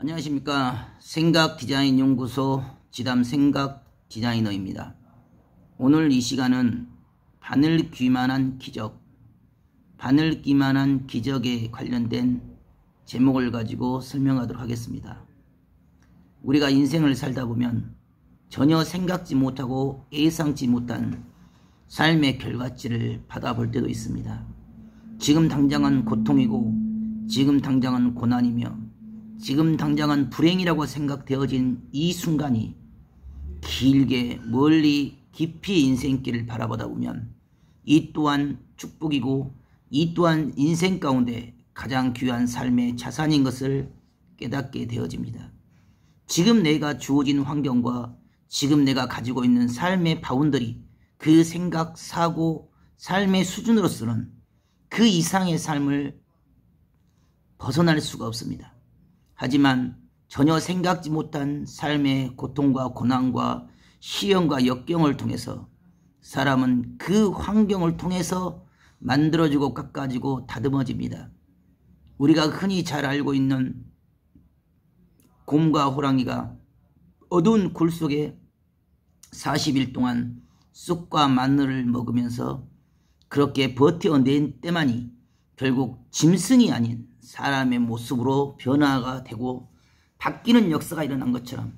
안녕하십니까. 생각디자인연구소 지담생각디자이너입니다. 오늘 이 시간은 바늘귀만한 기적, 바늘귀만한 기적에 관련된 제목을 가지고 설명하도록 하겠습니다. 우리가 인생을 살다 보면 전혀 생각지 못하고 예상치 못한 삶의 결과치를 받아볼 때도 있습니다. 지금 당장은 고통이고 지금 당장은 고난이며 지금 당장은 불행이라고 생각되어진 이 순간이 길게 멀리 깊이 인생길을 바라보다 보면 이 또한 축복이고 이 또한 인생 가운데 가장 귀한 삶의 자산인 것을 깨닫게 되어집니다. 지금 내가 주어진 환경과 지금 내가 가지고 있는 삶의 바운더리, 그 생각, 사고, 삶의 수준으로서는 그 이상의 삶을 벗어날 수가 없습니다. 하지만 전혀 생각지 못한 삶의 고통과 고난과 시련과 역경을 통해서 사람은 그 환경을 통해서 만들어지고 깎아지고 다듬어집니다. 우리가 흔히 잘 알고 있는 곰과 호랑이가 어두운 굴 속에 40일 동안 쑥과 마늘을 먹으면서 그렇게 버텨낸 때만이 결국 짐승이 아닌 사람의 모습으로 변화가 되고 바뀌는 역사가 일어난 것처럼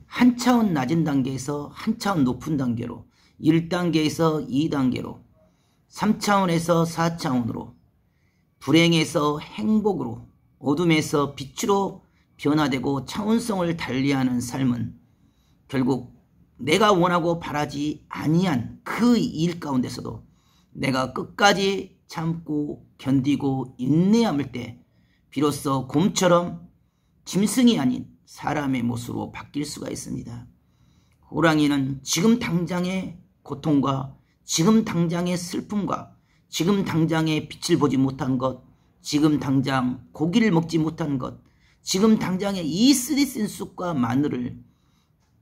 한 차원 낮은 단계에서 한 차원 높은 단계로 1단계에서 2단계로 3차원에서 4차원으로 불행에서 행복으로 어둠에서 빛으로 변화되고 차원성을 달리하는 삶은 결국 내가 원하고 바라지 아니한 그 일 가운데서도 내가 끝까지 참고 견디고 인내함을 때 비로소 곰처럼 짐승이 아닌 사람의 모습으로 바뀔 수가 있습니다. 호랑이는 지금 당장의 고통과 지금 당장의 슬픔과 지금 당장의 빛을 보지 못한 것, 지금 당장 고기를 먹지 못한 것, 지금 당장의 이 쓰리 쓴 쑥과 마늘을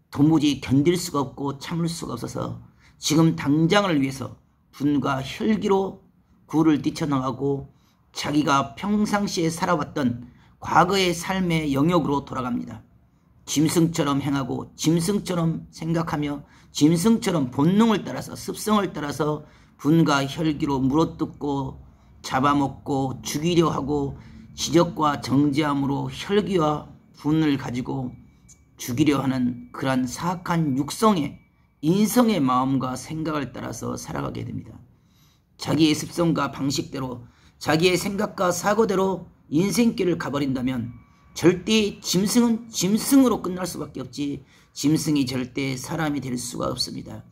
도무지 견딜 수가 없고 참을 수가 없어서 지금 당장을 위해서 분과 혈기로 굴을 뛰쳐나가고 자기가 평상시에 살아왔던 과거의 삶의 영역으로 돌아갑니다. 짐승처럼 행하고 짐승처럼 생각하며 짐승처럼 본능을 따라서 습성을 따라서 분과 혈기로 물어뜯고 잡아먹고 죽이려 하고 지적과 정죄함으로 혈기와 분을 가지고 죽이려 하는 그러한 사악한 육성의 인성의 마음과 생각을 따라서 살아가게 됩니다. 자기의 습성과 방식대로 자기의 생각과 사고대로 인생길을 가버린다면 절대 짐승은 짐승으로 끝날 수밖에 없지 짐승이 절대 사람이 될 수가 없습니다.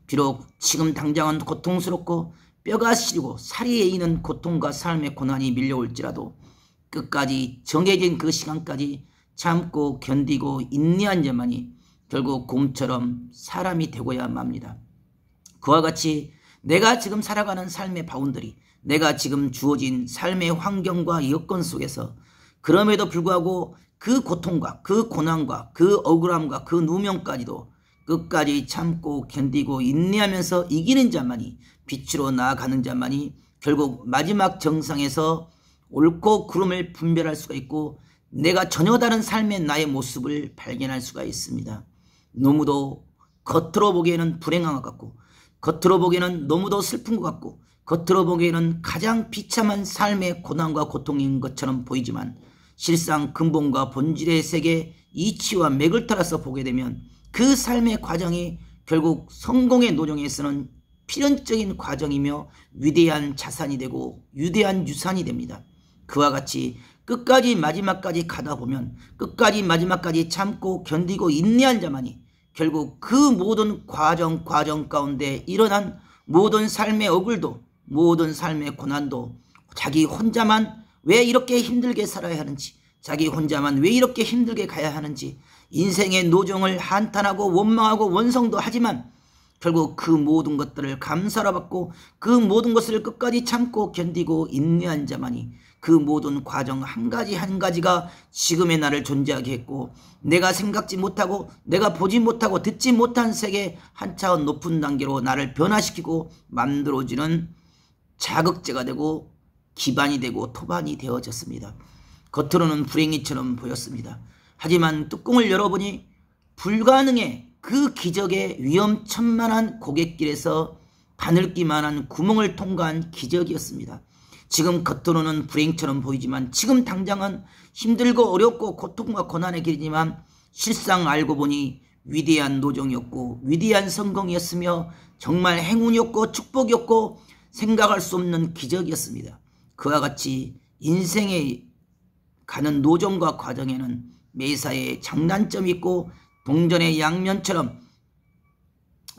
비록 지금 당장은 고통스럽고 뼈가 시리고 살이 에이는 고통과 삶의 고난이 밀려올지라도 끝까지 정해진 그 시간까지 참고 견디고 인내한 자만이 결국 곰처럼 사람이 되고야 맙니다. 그와 같이 내가 지금 살아가는 삶의 바운더리, 내가 지금 주어진 삶의 환경과 여건 속에서 그럼에도 불구하고 그 고통과 그 고난과 그 억울함과 그 누명까지도 끝까지 참고 견디고 인내하면서 이기는 자만이 빛으로 나아가는 자만이 결국 마지막 정상에서 옳고 그름을 분별할 수가 있고 내가 전혀 다른 삶의 나의 모습을 발견할 수가 있습니다. 너무도 겉으로 보기에는 불행한 것 같고 겉으로 보기에는 너무도 슬픈 것 같고 겉으로 보기에는 가장 비참한 삶의 고난과 고통인 것처럼 보이지만 실상 근본과 본질의 세계 이치와 맥을 따라서 보게 되면 그 삶의 과정이 결국 성공의 노정에서는 필연적인 과정이며 위대한 자산이 되고 위대한 유산이 됩니다. 그와 같이 끝까지 마지막까지 가다 보면 끝까지 마지막까지 참고 견디고 인내한 자만이 결국 그 모든 과정 가운데 일어난 모든 삶의 억울도 모든 삶의 고난도 자기 혼자만 왜 이렇게 힘들게 살아야 하는지 자기 혼자만 왜 이렇게 힘들게 가야 하는지 인생의 노정을 한탄하고 원망하고 원성도 하지만 결국 그 모든 것들을 감사로 받고 그 모든 것을 끝까지 참고 견디고 인내한 자만이 그 모든 과정 한 가지 한 가지가 지금의 나를 존재하게 했고 내가 생각지 못하고 내가 보지 못하고 듣지 못한 세계 한 차원 높은 단계로 나를 변화시키고 만들어지는 자극제가 되고 기반이 되고 토반이 되어졌습니다. 겉으로는 불행이처럼 보였습니다. 하지만 뚜껑을 열어보니 불가능의 그 기적의 위험천만한 고갯길에서 바늘기만한 구멍을 통과한 기적이었습니다. 지금 겉으로는 불행처럼 보이지만 지금 당장은 힘들고 어렵고 고통과 고난의 길이지만 실상 알고 보니 위대한 노정이었고 위대한 성공이었으며 정말 행운이었고 축복이었고 생각할 수 없는 기적이었습니다. 그와 같이 인생에 가는 노정과 과정에는 매사에 장단점이 있고 동전의 양면처럼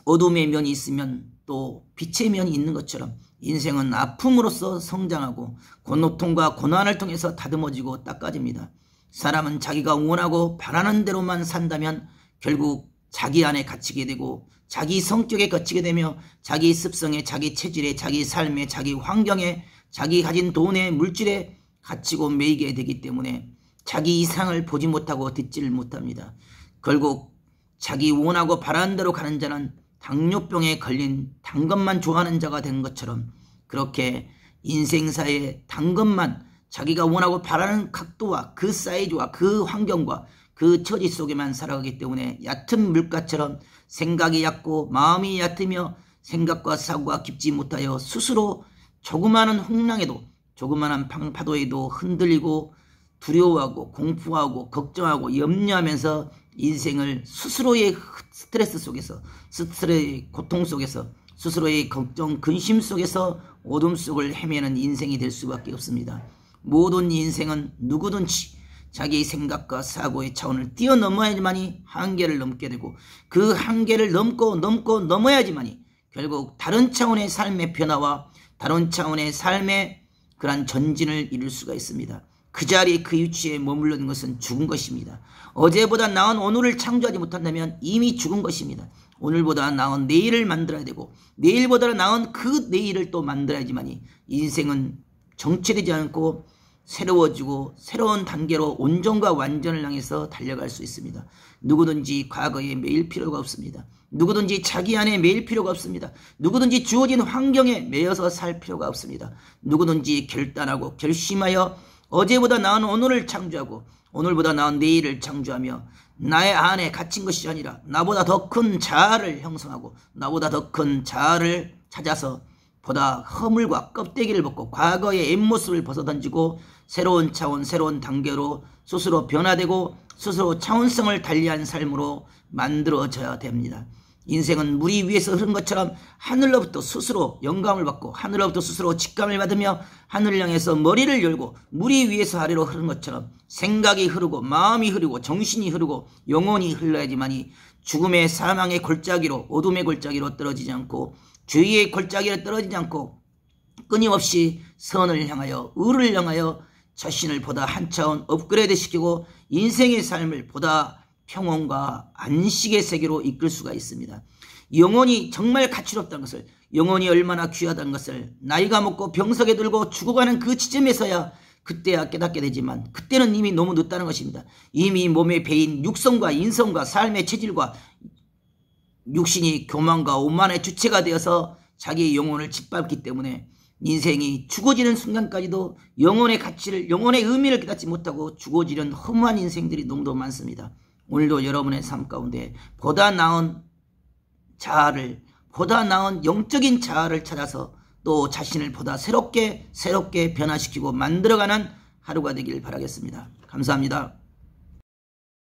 어둠의 면이 있으면 또 빛의 면이 있는 것처럼 인생은 아픔으로써 성장하고 고통과 고난을 통해서 다듬어지고 닦아집니다. 사람은 자기가 원하고 바라는 대로만 산다면 결국 자기 안에 갇히게 되고 자기 성격에 갇히게 되며 자기 습성에 자기 체질에 자기 삶에 자기 환경에 자기 가진 돈에 물질에 갇히고 매이게 되기 때문에 자기 이상을 보지 못하고 듣지를 못합니다. 결국 자기 원하고 바라는 대로 가는 자는 당뇨병에 걸린 단 것만 좋아하는 자가 된 것처럼 그렇게 인생사에 단 것만 자기가 원하고 바라는 각도와 그 사이즈와 그 환경과 그 처지 속에만 살아가기 때문에 얕은 물가처럼 생각이 얕고 마음이 얕으며 생각과 사고가 깊지 못하여 스스로 조그마한 홍랑에도 조그마한 파도에도 흔들리고 두려워하고 공포하고 걱정하고 염려하면서 인생을 스스로의 스트레스 속에서 스스로의 고통 속에서 스스로의 걱정 근심 속에서 어둠 속을 헤매는 인생이 될 수밖에 없습니다. 모든 인생은 누구든지 자기 생각과 사고의 차원을 뛰어넘어야지만이 한계를 넘게 되고 그 한계를 넘고 넘어야지만이 결국 다른 차원의 삶의 변화와 다른 차원의 삶의 그러한 전진을 이룰 수가 있습니다. 그 자리에 그 위치에 머무르는 것은 죽은 것입니다. 어제보다 나은 오늘을 창조하지 못한다면 이미 죽은 것입니다. 오늘보다 나은 내일을 만들어야 되고 내일보다 나은 그 내일을 또 만들어야지만이 인생은 정체되지 않고 새로워지고 새로운 단계로 온전과 완전을 향해서 달려갈 수 있습니다. 누구든지 과거에 매일 필요가 없습니다. 누구든지 자기 안에 매일 필요가 없습니다. 누구든지 주어진 환경에 매여서 살 필요가 없습니다. 누구든지 결단하고 결심하여 어제보다 나은 오늘을 창조하고 오늘보다 나은 내일을 창조하며 나의 안에 갇힌 것이 아니라 나보다 더 큰 자아를 형성하고 나보다 더 큰 자아를 찾아서 보다 허물과 껍데기를 벗고 과거의 앳모습을 벗어던지고 새로운 차원 새로운 단계로 스스로 변화되고 스스로 차원성을 달리한 삶으로 만들어져야 됩니다. 인생은 물 위에서 흐른 것처럼 하늘로부터 스스로 영감을 받고 하늘로부터 스스로 직감을 받으며 하늘을 향해서 머리를 열고 물 위에서 아래로 흐른 것처럼 생각이 흐르고 마음이 흐르고 정신이 흐르고 영혼이 흘러야지만이 죽음의 사망의 골짜기로 어둠의 골짜기로 떨어지지 않고 죄의 골짜기로 떨어지지 않고 끊임없이 선을 향하여 의를 향하여 자신을 보다 한 차원 업그레이드 시키고 인생의 삶을 보다 평온과 안식의 세계로 이끌 수가 있습니다. 영혼이 정말 가치롭다는 것을, 영혼이 얼마나 귀하다는 것을 나이가 먹고 병석에 들고 죽어가는 그 지점에서야 그때야 깨닫게 되지만 그때는 이미 너무 늦다는 것입니다. 이미 몸에 배인 육성과 인성과 삶의 체질과 육신이 교만과 오만의 주체가 되어서 자기의 영혼을 짓밟기 때문에 인생이 죽어지는 순간까지도 영혼의 가치를, 영혼의 의미를 깨닫지 못하고 죽어지는 허무한 인생들이 너무도 많습니다. 오늘도 여러분의 삶 가운데 보다 나은 자아를, 보다 나은 영적인 자아를 찾아서 또 자신을 보다 새롭게 변화시키고 만들어가는 하루가 되길 바라겠습니다. 감사합니다.